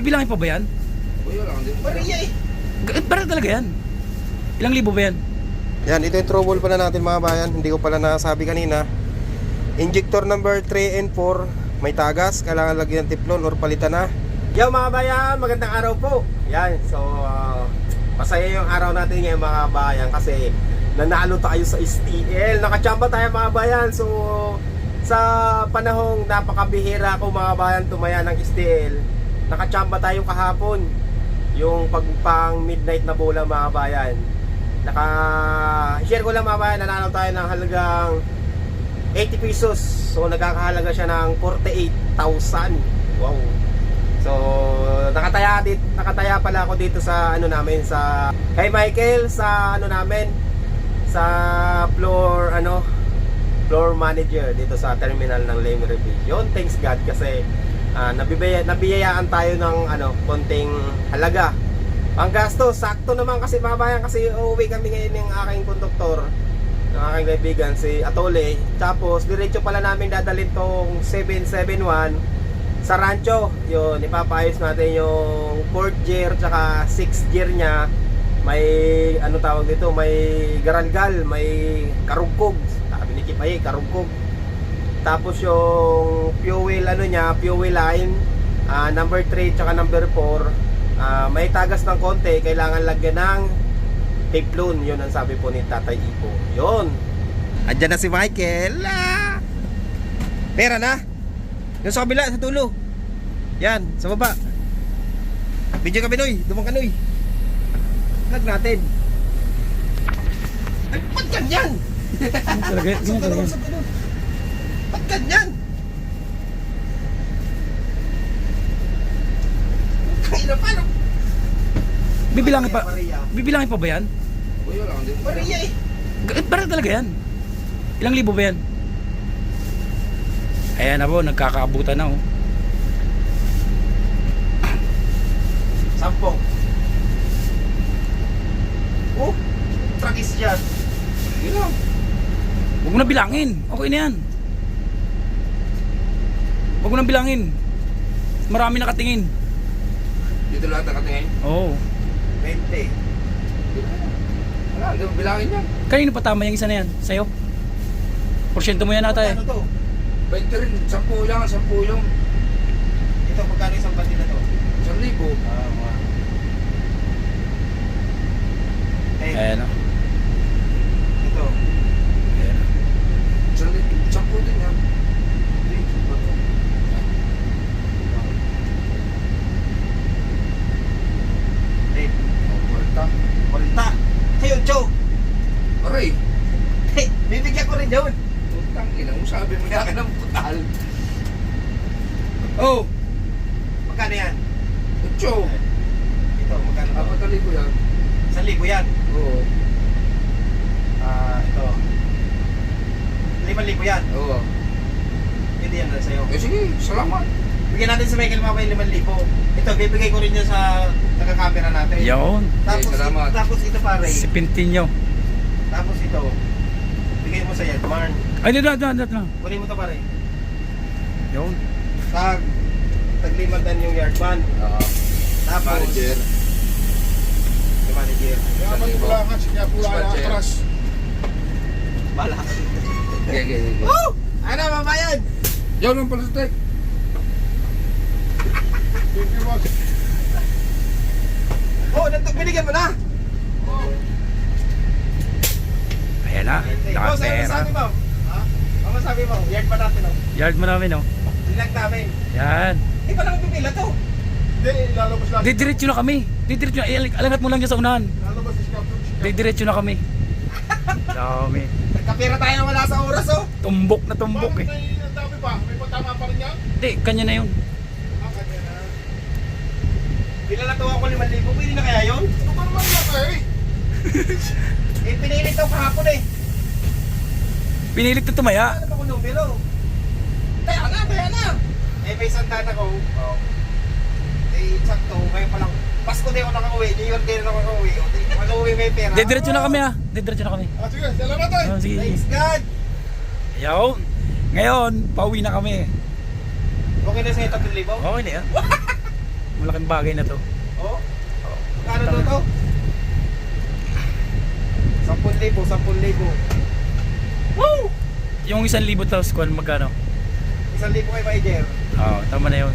Bibilangin pa ba yan? Kuya lang din. Bariya eh. Para talaga yan. Ilang libo ba yan? Yan, ito yung trouble pala natin mga bayan. Hindi ko pala nasabi kanina. Injector number 3 and 4 may tagas, kailangan lagyan ng tiplon or palitan na. Yo mga bayan, magandang araw po. Yan, so masaya yung araw natin ngayon mga bayan kasi nanalo tayo sa STL. Nakachamba tayo mga bayan. So sa panahong napakabihira ko mga bayan tumaya ng STL, nakachamba tayo kahapon. Yung pang midnight na bola mga bayan. Share ko lang mga bayan, nanalo tayo ng halagang 80 pesos. So nagkakahalaga siya ng 48,000. Wow. So nakataya pala ako dito sa ano namin, sa kay Michael sa ano namin, sa floor manager dito sa terminal ng Lame Review. Thanks God kasi nabiyayaan tayo ng konting halaga. Ang gasto, sakto naman kasi mga bayan kasi uuwi kami ngayon ng aking konduktor, ng aking kaibigan si Atole. Tapos diretso pala namin dadalhin tong 771 sa rancho. Yun, ipapaayos natin yung 4th gear tsaka 6th gear niya. May tawag dito, may garangal, may karugkog. Sabi ni Kip ay karugkog. Tapos yung fuel fuel line number 3 tsaka number 4 may tagas ng konti, kailangan lagyan ng teflon. Yun ang sabi po ni Tatay Ipo. Yun. Andyan na si Michael. Pera na. Yung sa kabila, sa tulo. Yan, sa baba. Video ka Binoy, dumang ka Noy. Lag natin. Ay, ba't ganyan? Talaga, ganyan talaga. Ba't ganyan? Kaya paano? Bibilangin pa ba yan? Kuya lang din. Bariya eh. Para talaga yan. Ilang libo ba yan? Ayan na po, nagkakaabutan na oh. 10. Oh, tragis yan. Yun lang. Huwag mo na bilangin. Okay na yan. Huwag mo na bilangin. Marami nakatingin. Dito lahat nakatingin? Oo. 20. Wala, hindi mo bilangin yan. Kanino pa tama yung isa na yan? Sa'yo? Porsyento mo yan ata eh. Ano to? 20 rin, 10 yan, 10 yung. Ito, magkano isang pati na to? 1,000. Ayan o. Ito. Ayan o. 10 din yan. Kulta. Ayun, Joe. Aray, Hey, bibigyan ko rin yun. utang ina mo, sabi mo yan ng putal. Oh, Magkano yan? Ucho. Ito, magkano to? 4,000 yan. 1,000 yan. Oo. Ito. 5,000 yan. Oo. Pwede yan na sa'yo. Eh sige, salamat. Bigyan natin sa Michael Mabay 5,000. Ito, bibigay ko rin yun sa taga-camera natin. Yun. Tapos, salamat. tapos ito pare. Sipintin nyo. Tapos ito. Bigay mo sa Yadmarn. Ay, dito. Kunin mo to pare. Yun. Taglimadan yung yard man. Oo. Tapos, Manager. yung manager. Yaman ko lang kasi kaya pula na atras. Bala. Okay. Woo! Ano, mabayad? Yaw lang pala sa tek. Oh, binigyan mo na. Ayan na. Oh, saan Nakapera. masabi mo? Ha? Ano masabi mo? Yard pa natin, oh. Yard mo namin oh. Ilag namin. Yan. Di pa naman pipila to. Hindi, lalabas lang. Didiretso na kami. Didiretso na. Alangat mo lang dyan sa unahan. Lalabas sa scap. Didiretso na kami. Dami. Nagkapira tayo na wala sa oras, oh. Tumbok na tumbok eh. Ang dami pa? May patama pa rin yan? Hindi, kanya na yun. Kanya na. Pila na to ako 5,000. Pwede na kaya yun? Ano ba naman yan eh? Eh, pinilit to kahapon eh. Pinilit na tumaya. Ano ba kung numero? Taya na. Eh, may sandata ko. Oh. Eh, sakto. Ngayon pa lang. Pasko din ako nakauwi. New Year din ako nakauwi. Mag-uwi may pera. Didiretso na kami ah. Didiretso na kami. Sige, salamat eh. Oh, sige. Thanks God. Ayaw. Ngayon, pauwi na kami. Okay na sa'yo 3,000? Okay na yan. Malaking bagay na to. Oh? Kano to? 10,000, 10,000. Woo! Yung 1,000 tapos kung magkano? 1,000 kay Maijer. Oo, tama na yun.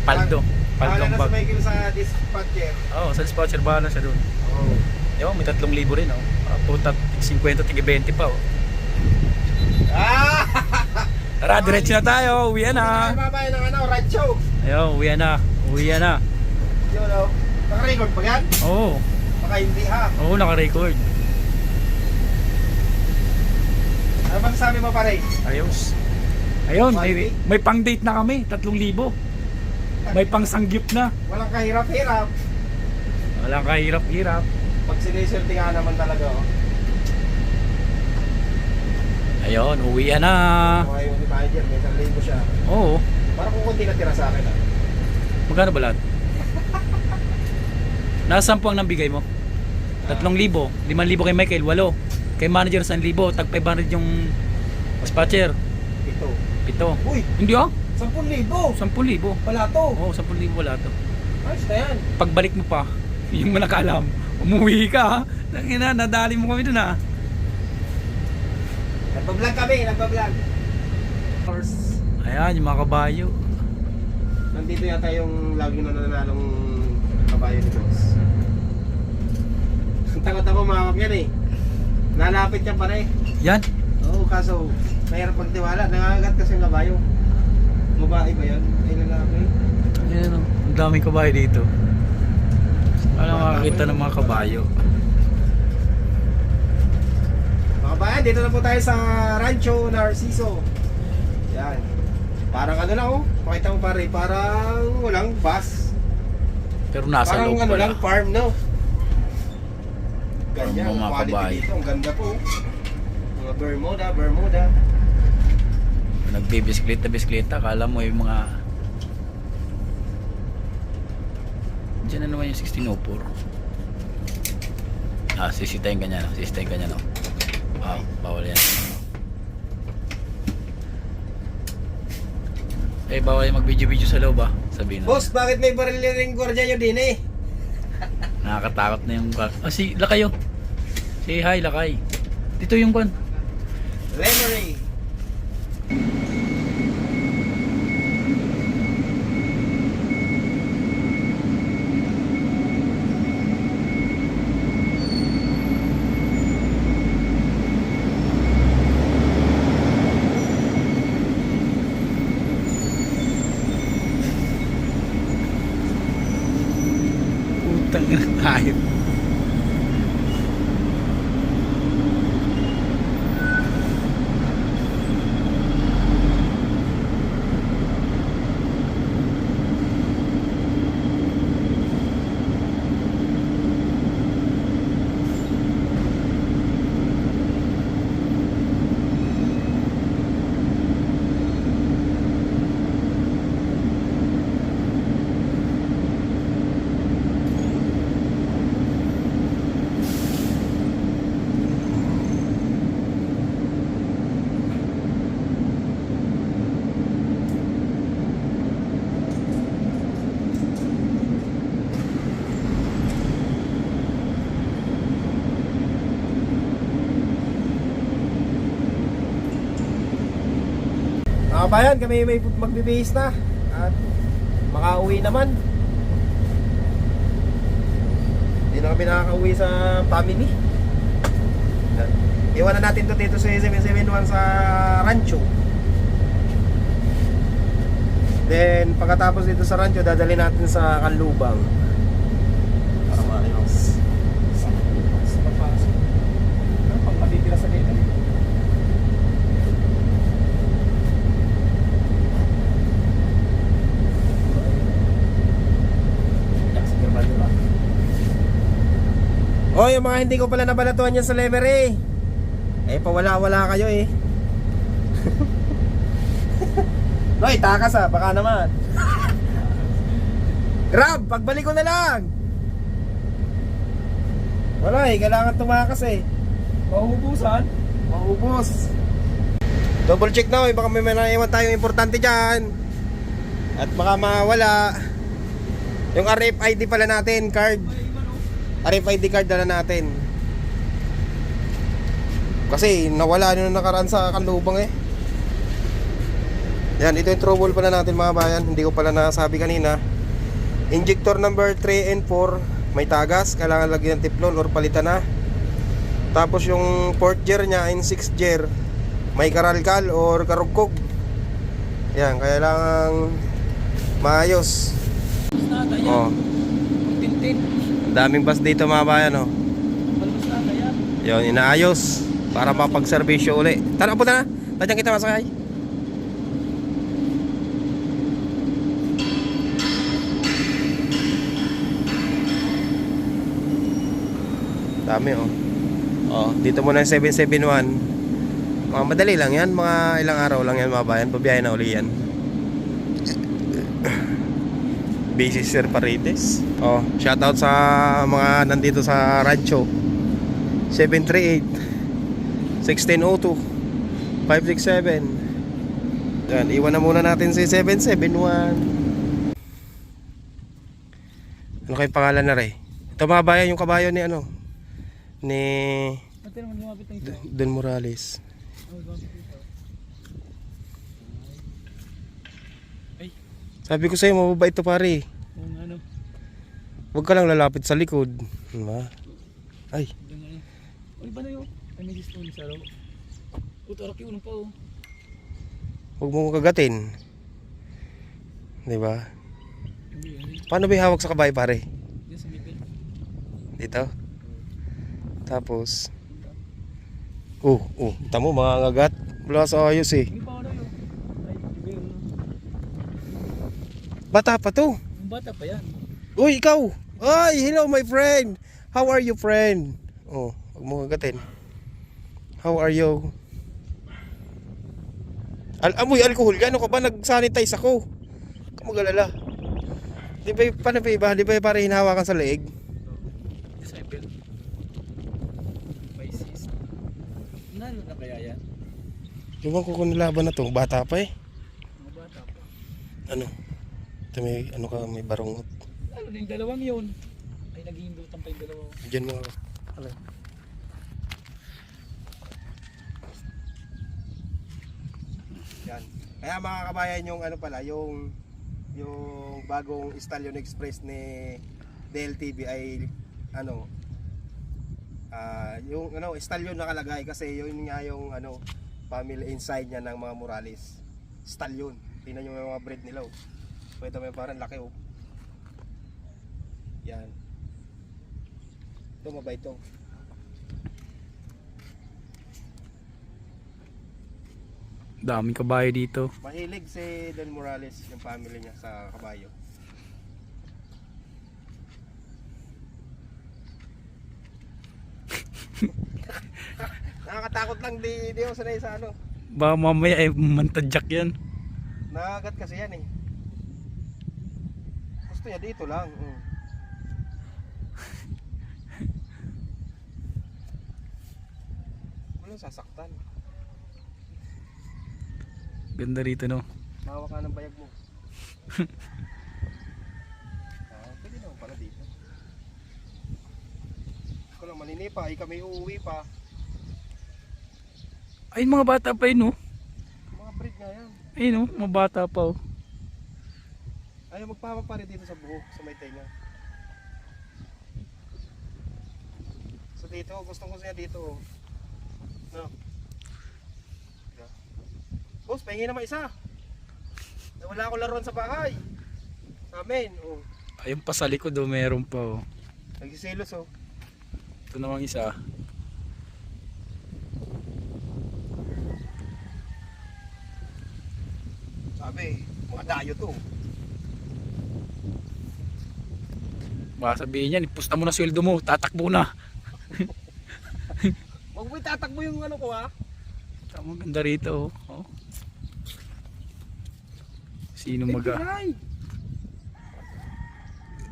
Paldo. Bahala Paldong na sa bag. Michael sa dispatcher. Oo, sa dispatcher bahala siya doon. Oh. Ewan, may 3,000 rin, oh. Puta, 50, tig 20 pa, oh. Ah! Tara, diretso na tayo. Uwi na. Ay, babae ng ano, rancho. Ayun, uwi na. Uwi na. Yun, oh. Naka-record pa yan? Oo. Baka hindi ha. Oo, naka-record. Ano bang sabi mo pare? Ayos. Ayun, may pang-date na kami. 3,000. May pang-sanggip na. Walang kahirap-hirap. Walang kahirap-hirap. Pag siniswerte nga naman talaga, oh. Ayun, uwi na. Okay, yung manager, may 1,000 siya. Oo. Parang kung kunti na tira sa akin, ah. Magkano ba lahat? Nasa 10 ang nabigay mo? 3,000. 5,000 kay Michael, 8. Kay manager 1,000. Tag 500 yung dispatcher. Ito. 7. Uy! Hindi ah? 10,000! 10,000. Pala to! Oo, 10,000 wala to. Ayos na yan. Pagbalik mo pa, yung mo nakaalam, umuwi ka ha. Tangina, nadali mo kami dun ha. Nagbablog kami, nagbablog. First, Ayan, yung mga kabayo. nandito yata yung laging nananalong kabayo ni Boss. Takot ako mahawak yan eh. Nalapit niya pa rin. Yan. Oo, kaso mahirap magtiwala. Nangangagat kasi yung kabayo. Babae ba yan? Ay lalaki. Ayan o, ang daming kabayo dito. Alam makakita ng mga kabayo. Mga bayan, dito na po tayo sa Rancho Narciso. Yan. Parang ano lang oh. Pakita mo pare, parang walang bus. Pero nasa Parang loob ano pala. lang, farm no. Ganyan, Mga quality kabayo. dito, ang ganda po. Mga Bermuda. Nagbibiskleta, kala mo yung mga... Diyan na naman yung 1604. Ah, sisitayin ka niya, no? Sisitayin ka niya, no? Ah, bawal yan. Eh, bawal yung mag-video-video sa loob, ah. Sabihin na. Boss, bakit may baril ring gwardiya nyo din eh? Nakakatakot na yung... Ah, si Lakay, oh. Say hi, Lakay. Dito yung kwan. Lemery. Utang na tayo. Mga bayan, kami may magbibihis na at makauwi naman. Hindi na kami nakakauwi sa family. Iwanan natin to dito sa 771 sa Rancho. Then pagkatapos dito sa Rancho, dadalhin natin sa Kanlubang. Para maayos. Sa papasok. Ano pang matitira sa dito? Oh, yung mga hindi ko pala nabalatuan yan sa Lemery. Eh, pawala-wala kayo eh. Noy, takas ah, baka naman. Grab, pagbalik ko na lang. Wala eh, kailangan tumakas eh. Mauubusan? Maubos. Double check na eh, baka may naiwan tayong importante dyan. At baka mawala. Yung RFID pala natin, card. RFID card dala natin. Kasi nawala nung nakaraan sa Kanlubang eh. Yan, ito yung trouble pala natin mga bayan. Hindi ko pala nasabi kanina. Injector number 3 and 4 may tagas, kailangan lagyan ng tiplon or palitan na. Tapos yung port gear nya in 6 gear may karalkal or karugkog. Yan, kailangan maayos. Oh. Daming bus dito mga bayan oh. Yun, inaayos para mapag-servisyo uli. Tara, punta na. Tadyan kita masakay. Dami oh. Oh, dito muna yung 771. Mga madali lang yan, mga ilang araw lang yan mga bayan. Pabiyahe na uli yan. Busy Sir Parites. Oh, shoutout sa mga nandito sa Rancho. 738 1602 567. Yan, iwan na muna natin si 771. Ano kayong pangalan na rin? Ito mga bayan, yung kabayo ni ano? Ni Don Morales. Sabi ko sa'yo, mababa ito pare. Ano? Huwag ka lang lalapit sa likod. Diba? Ay. Uy, ba na yun? Ay, may gusto sa loob. Utarap yun pa oh. Huwag mo kagatin. Diba? Paano ba hawak sa kabay pare? Diyan sa middle. Dito? Tapos tamo mga ngagat. Wala sa ayos eh. Hindi pa ano yun. Ay, iba yun. Bata pa to. Yung bata pa yan. Uy, ikaw! Ay, hello my friend! How are you friend? Oh, huwag mo kagatin. How are you? Amoy alcohol ka? Ano ka ba? Nag-sanitize ako. Huwag ka mag-alala. Di ba, paano ba iba? Di ba para hinahawakan sa leeg? Disciple. May sis. Nalo na kaya yan? Diba ko kung nilaban na to? Bata pa eh. Mga bata pa. Ano? Ito may, ano ka, may barongot. Lalo na yung dalawang yun. Ay, nag-iindutan pa yung dalawa. Diyan mo. Ano? Yan. Kaya mga kabayan yung ano pala, yung bagong Stallion Express ni DLTV ay ano yung ano Stallion nakalagay kasi yun nga yung ano family inside niya ng mga Morales. Stallion. Tingnan niyo yung mga breed nila oh. Pwede may parang laki oh. Yan. Ito mabait to. Daming kabayo dito. Mahilig si Don Morales yung family niya sa kabayo. Nakakatakot lang di ako sanay sa ano. Baka mamaya ay mantadyak yan. Nakagat kasi yan eh. Gusto niya dito lang. Walang sasaktan. Ganda rito no. Mahawak ka ng bayag mo. Pwede naman pala dito. Ako lang malini pa, kami uuwi pa. Ay, mga bata pa yun no. Mga breed nga yan. Ay no, mga bata pa oh. Ayaw magpahawak pa rin dito sa buhok, sa may tenga. So dito, gustong niya dito. No. Boss, pahingi naman isa. Wala akong laruan sa bahay. Sa amin, oh. Ayun pa sa likod oh, meron pa oh. Nagsiselos, oh. Ito namang isa. Sabi, mga dayo to. Baka sabihin yan, ipusta mo na sweldo mo, tatakbo na. Huwag mo itatakbo yung ano ko, ha. Tama, ganda rito oh. Sino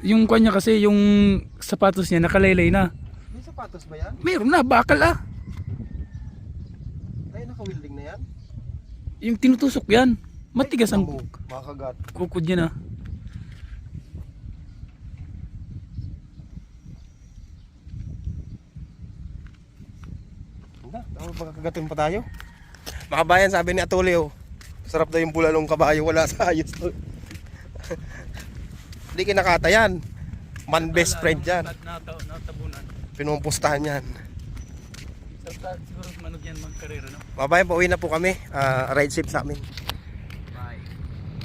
yung kanya kasi yung sapatos niya nakalaylay na. May sapatos ba yan? Meron na, bakal ah. Ay, naka-wielding na yan? Yung tinutusok yan. Matigas ang makagat. kukod niya na. ganda. Pagkagatin pa tayo. Mga bayan, sabi ni Atulio, sarap daw yung bulalong kabayo, wala sa ayos to. Hindi kinakatayan. Man best friend yan. Natabunan. Pinumpustahan yan. Siguro manog yan magkarera, no? Mga bayan, pauwi na po kami. Ride safe sa amin.